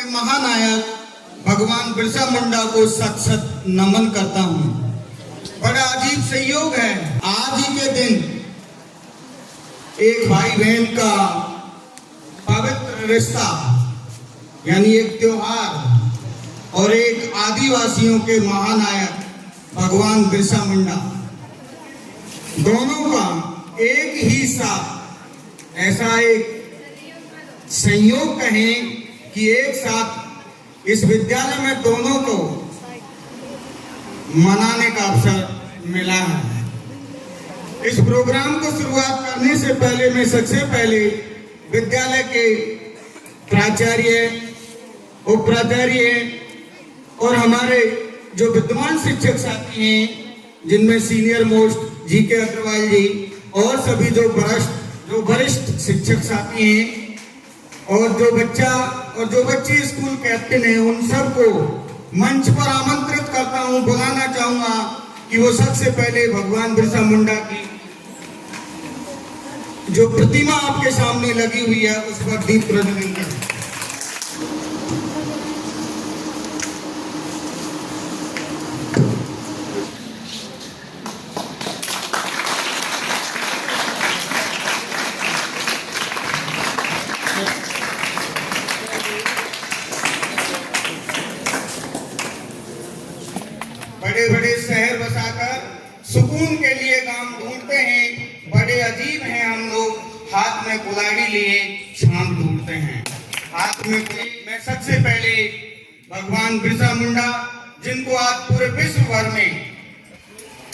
के महानायक भगवान बिरसा मुंडा को सत सत नमन करता हूँ। बड़ा अजीब संयोग है, आज ही के दिन एक भाई बहन का पवित्र रिश्ता यानी एक त्योहार और एक आदिवासियों के महानायक भगवान बिरसा मुंडा, दोनों का एक ही साथ ऐसा एक संयोग कहें कि एक साथ इस विद्यालय में दोनों को मनाने का अवसर मिला है। इस प्रोग्राम को शुरुआत करने से पहले मैं सबसे पहले विद्यालय के प्राचार्य, उप प्राचार्य और हमारे जो विद्वान शिक्षक साथी हैं, जिनमें सीनियर मोस्ट जी.के. अग्रवाल जी और सभी जो वरिष्ठ शिक्षक साथी हैं और जो बच्चे स्कूल कैप्टन हैं, उन सबको मंच पर आमंत्रित करता हूं। बुलाना चाहूंगा कि वो सबसे पहले भगवान बिरसा मुंडा की जो प्रतिमा आपके सामने लगी हुई है उस पर दीप प्रज्वलित करें। बड़े बड़े शहर बसाकर सुकून के लिए काम ढूंढते हैं, बड़े अजीब हैं हम लोग, हाथ में कुल्हाड़ी लिए छाम ढूंढते हैं। हाथ में मैं सबसे पहले भगवान बिरसा मुंडा, जिनको आज पूरे विश्व भर में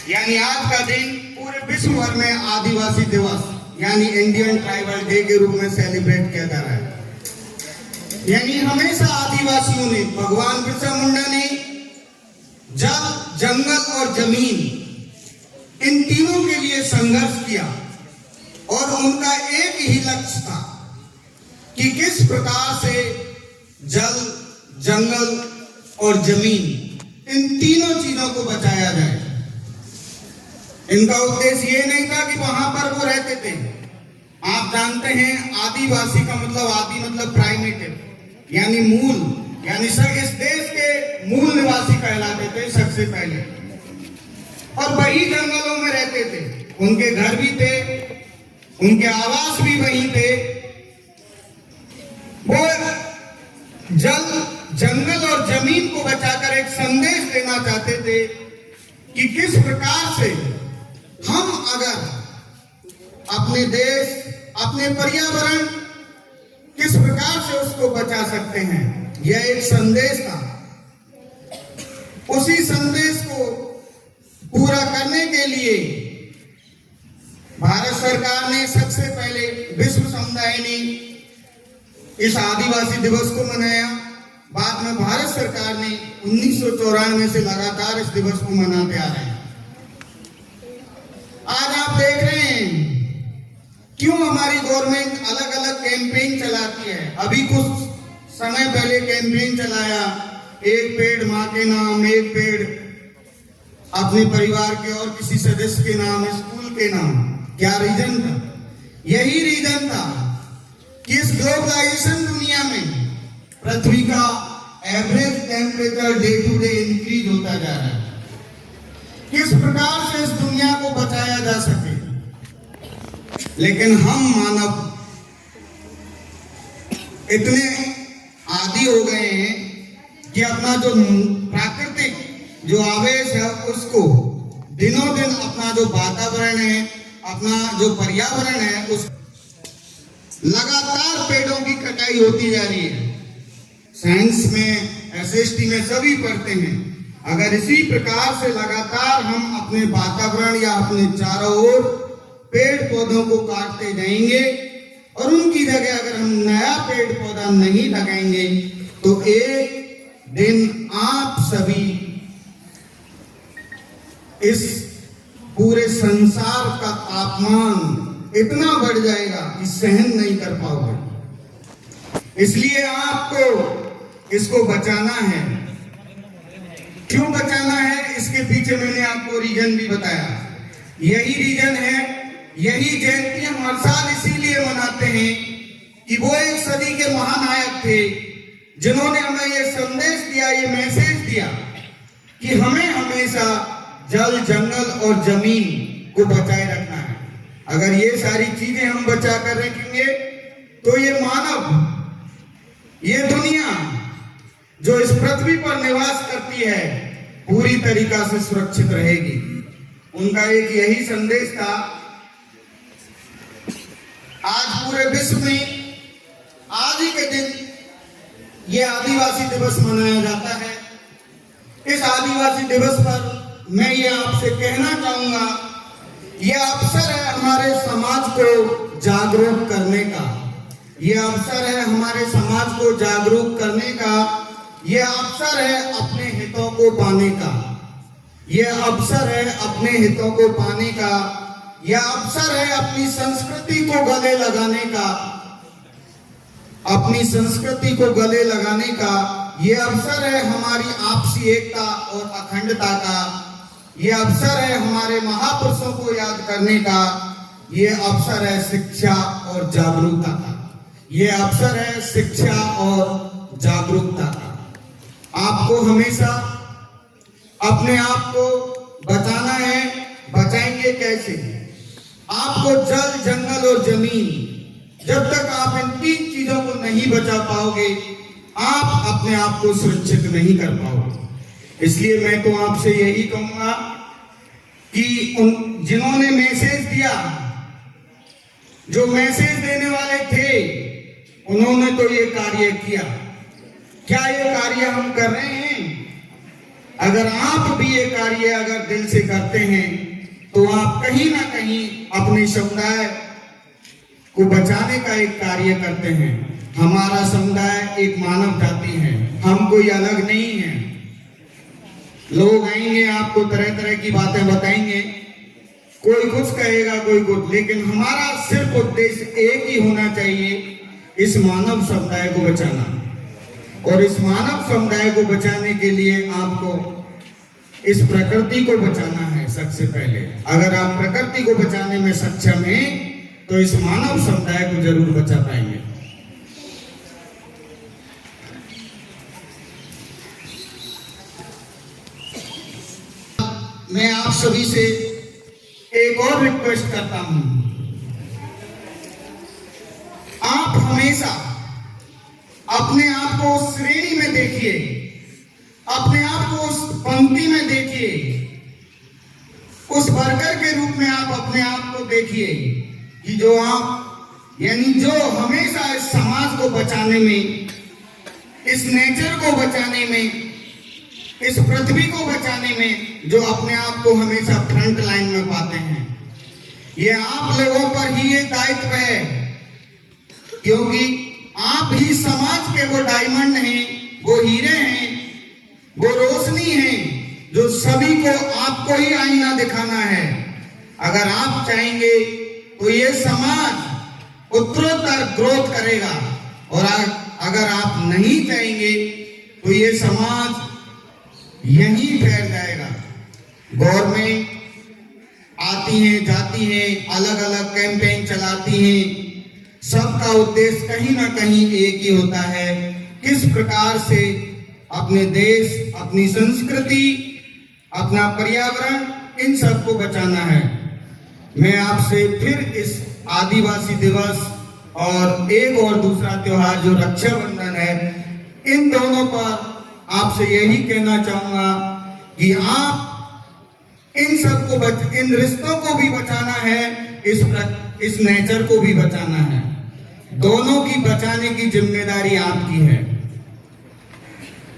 यानी आज का दिन पूरे विश्व भर में आदिवासी दिवस यानी इंडियन ट्राइबल डे के रूप में सेलिब्रेट किया जा रहा है। यानी हमेशा आदिवासियों ने, भगवान बिरसा मुंडा ने जल, जंगल और जमीन इन तीनों के लिए संघर्ष किया और उनका एक ही लक्ष्य था कि किस प्रकार से जल, जंगल और जमीन इन तीनों चीजों को बचाया जाए। इनका उद्देश्य ये नहीं था कि वहां पर वो रहते थे। आप जानते हैं आदिवासी का मतलब, आदि मतलब प्राइमेटिव यानी मूल, यानी सर इस देश के मूल निवासी कहलाते थे सबसे पहले, और वही जंगलों में रहते थे। उनके घर भी थे, उनके आवास भी वहीं थे। वो जल, जंगल और जमीन को बचाकर एक संदेश देना चाहते थे कि किस प्रकार से हम अगर अपने देश, अपने पर्यावरण किस प्रकार से उसको बचा सकते हैं, यह एक संदेश था। उसी संदेश को पूरा करने के लिए भारत सरकार ने सबसे पहले, विश्व समुदाय ने इस आदिवासी दिवस को मनाया। बाद में भारत सरकार ने 1994 से लगातार इस दिवस को मनाते आ रहे हैं। आज आप देख रहे हैं क्यों हमारी गवर्नमेंट अलग अलग कैंपेन चलाती है। अभी कुछ समय पहले कैंपेन चलाया, एक पेड़ माँ के नाम, एक पेड़ अपने परिवार के और किसी सदस्य के नाम, स्कूल के नाम। क्या रीजन था? यही रीजन था कि इस ग्लोबलाइजेशन दुनिया में पृथ्वी का average temperature day to day increase होता जा रहा है। किस प्रकार से इस दुनिया को बचाया जा सके, लेकिन हम मानव इतने आदी हो गए हैं कि अपना जो प्राकृतिक जो आवेश है उसको दिनों दिन, अपना जो वातावरण है, अपना जो पर्यावरण है, उस लगातार पेड़ों की कटाई होती जा रही है। साइंस में, एसएसटी में सभी पढ़ते हैं। अगर इसी प्रकार से लगातार हम अपने वातावरण या अपने चारों ओर पेड़ पौधों को काटते जाएंगे और उनकी जगह अगर हम नया पेड़ पौधा नहीं लगाएंगे तो एक दिन आप सभी इस पूरे संसार का तापमान इतना बढ़ जाएगा कि सहन नहीं कर पाओगे। इसलिए आपको इसको बचाना है। क्यों बचाना है, इसके पीछे मैंने आपको रीजन भी बताया। यही रीजन है, यही जयंती हम हर साल इसीलिए मनाते हैं कि वो एक सदी के महानायक थे जिन्होंने हमें ये संदेश दिया, ये मैसेज दिया कि हमें हमेशा जल, जंगल और जमीन को बचाए रखना है। अगर ये सारी चीजें हम बचा कर रखेंगे तो ये मानव, ये दुनिया जो इस पृथ्वी पर निवास करती है पूरी तरीका से सुरक्षित रहेगी। उनका एक यही संदेश था। आज पूरे विश्व में आज ही के दिन ये आदिवासी दिवस मनाया जाता है। इस आदिवासी दिवस पर मैं ये आपसे कहना चाहूंगा, यह अवसर है हमारे समाज को जागरूक करने का। यह अवसर है हमारे समाज को जागरूक करने का। यह अवसर है अपने हितों को पाने का। यह अवसर है अपने हितों को पाने का। यह अवसर है अपनी संस्कृति को गले लगाने का। अपनी संस्कृति को गले लगाने का यह अवसर है हमारी आपसी एकता और अखंडता का। यह अवसर है हमारे महापुरुषों को याद करने का। यह अवसर है शिक्षा और जागरूकता का। यह अवसर है शिक्षा और जागरूकता का। आपको हमेशा अपने आप को बचाना है। बचाएंगे कैसे? आपको जल, जंगल और जमीन, जब तक आप इन 3 चीजों को नहीं बचा पाओगे, आप अपने आप को सुरक्षित नहीं कर पाओगे। इसलिए मैं तो आपसे यही कहूंगा कि उन जिन्होंने मैसेज दिया, जो मैसेज देने वाले थे, उन्होंने तो ये कार्य किया। क्या ये कार्य हम कर रहे हैं? अगर आप भी ये कार्य अगर दिल से करते हैं तो आप कहीं ना कहीं अपने समुदाय को बचाने का एक कार्य करते हैं। हमारा समुदाय एक मानव जाति है, हम कोई अलग नहीं है। लोग आएंगे, आपको तरह तरह की बातें बताएंगे, कोई कुछ कहेगा, कोई कुछ, लेकिन हमारा सिर्फ उद्देश्य एक ही होना चाहिए, इस मानव समुदाय को बचाना। और इस मानव समुदाय को बचाने के लिए आपको इस प्रकृति को बचाना है सबसे पहले। अगर आप प्रकृति को बचाने में सक्षम हैं तो इस मानव समुदाय को जरूर बचा पाएंगे। मैं आप सभी से एक और रिक्वेस्ट करता हूं, आप हमेशा अपने आप को उस श्रेणी में देखिए, अपने आप को उस पंक्ति में देखिए, उस वर्कर के रूप में आप अपने आप को देखिए कि जो आप, यानी जो हमेशा इस समाज को बचाने में, इस नेचर को बचाने में, इस पृथ्वी को बचाने में जो अपने आप को हमेशा फ्रंट लाइन में पाते हैं। ये आप लोगों पर ही ये दायित्व है, क्योंकि आप ही समाज के वो डायमंड हैं, वो हीरे हैं, वो रोशनी हैं जो सभी को आपको ही आईना दिखाना है। अगर आप चाहेंगे तो ये समाज उत्तरोत्तर ग्रोथ करेगा, और अगर आप नहीं चाहेंगे तो ये समाज यहीं फैल जाएगा। गवर्नमेंट आती है, जाती है, अलग अलग कैंपेन चलाती हैं, सबका उद्देश्य कहीं ना कहीं एक ही होता है, किस प्रकार से अपने देश, अपनी संस्कृति, अपना पर्यावरण, इन सबको बचाना है। मैं आपसे फिर इस आदिवासी दिवस और एक और दूसरा त्योहार जो रक्षाबंधन है, इन दोनों पर आपसे यही कहना चाहूंगा कि आप इन सबको इन रिश्तों को भी बचाना है, इस नेचर को भी बचाना है। दोनों की बचाने की जिम्मेदारी आपकी है।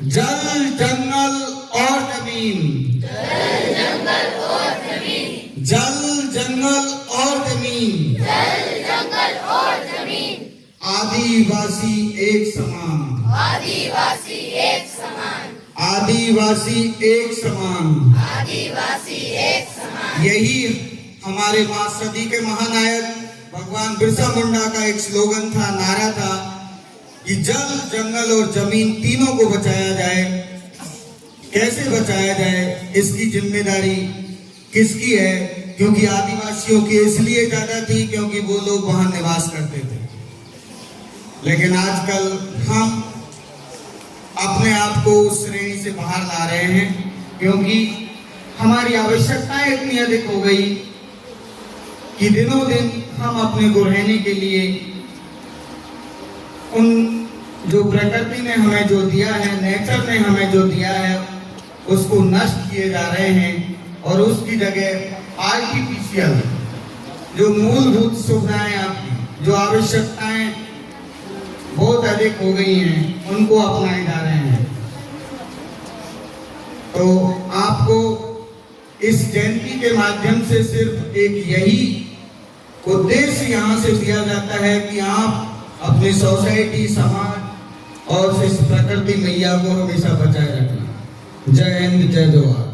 जल, जंगल और जमीन, जल, जंगल और जमीन, जल, जंगल और जमीन, जल, जंगल और जमीन, आदिवासी एक समान, आदिवासी एक समान, आदिवासी एक समान, आदिवासी एक समान। यही हमारे मां सदी के महानायक भगवान बिरसा मुंडा का एक स्लोगन था, नारा था कि जल, जंगल और जमीन तीनों को बचाया जाए। कैसे बचाया जाए, इसकी जिम्मेदारी किसकी है? क्योंकि आदिवासियों की इसलिए ज्यादा थी क्योंकि वो लोग वहां निवास करते थे। लेकिन आजकल हम समाज को उस श्रेणी से बाहर ला रहे हैं, क्योंकि हमारी आवश्यकताएं इतनी अधिक हो गई कि दिनों दिन हम अपने को रहने के लिए उन जो प्रकृति ने हमें जो दिया है, नेचर ने हमें जो दिया है, उसको नष्ट किए जा रहे हैं और उसकी जगह आर्टिफिशियल जो मूलभूत सुविधाएं आपकी जो आवश्यकताएं बहुत अधिक हो गई हैं, उनको अपनाए जा रहे हैं। तो आपको इस जयंती के माध्यम से सिर्फ एक यही उद्देश्य यहाँ से दिया जाता है कि आप अपनी सोसाइटी, समाज और इस प्रकृति मैया को हमेशा बचाए रखना। जय हिंद, जय जोहार।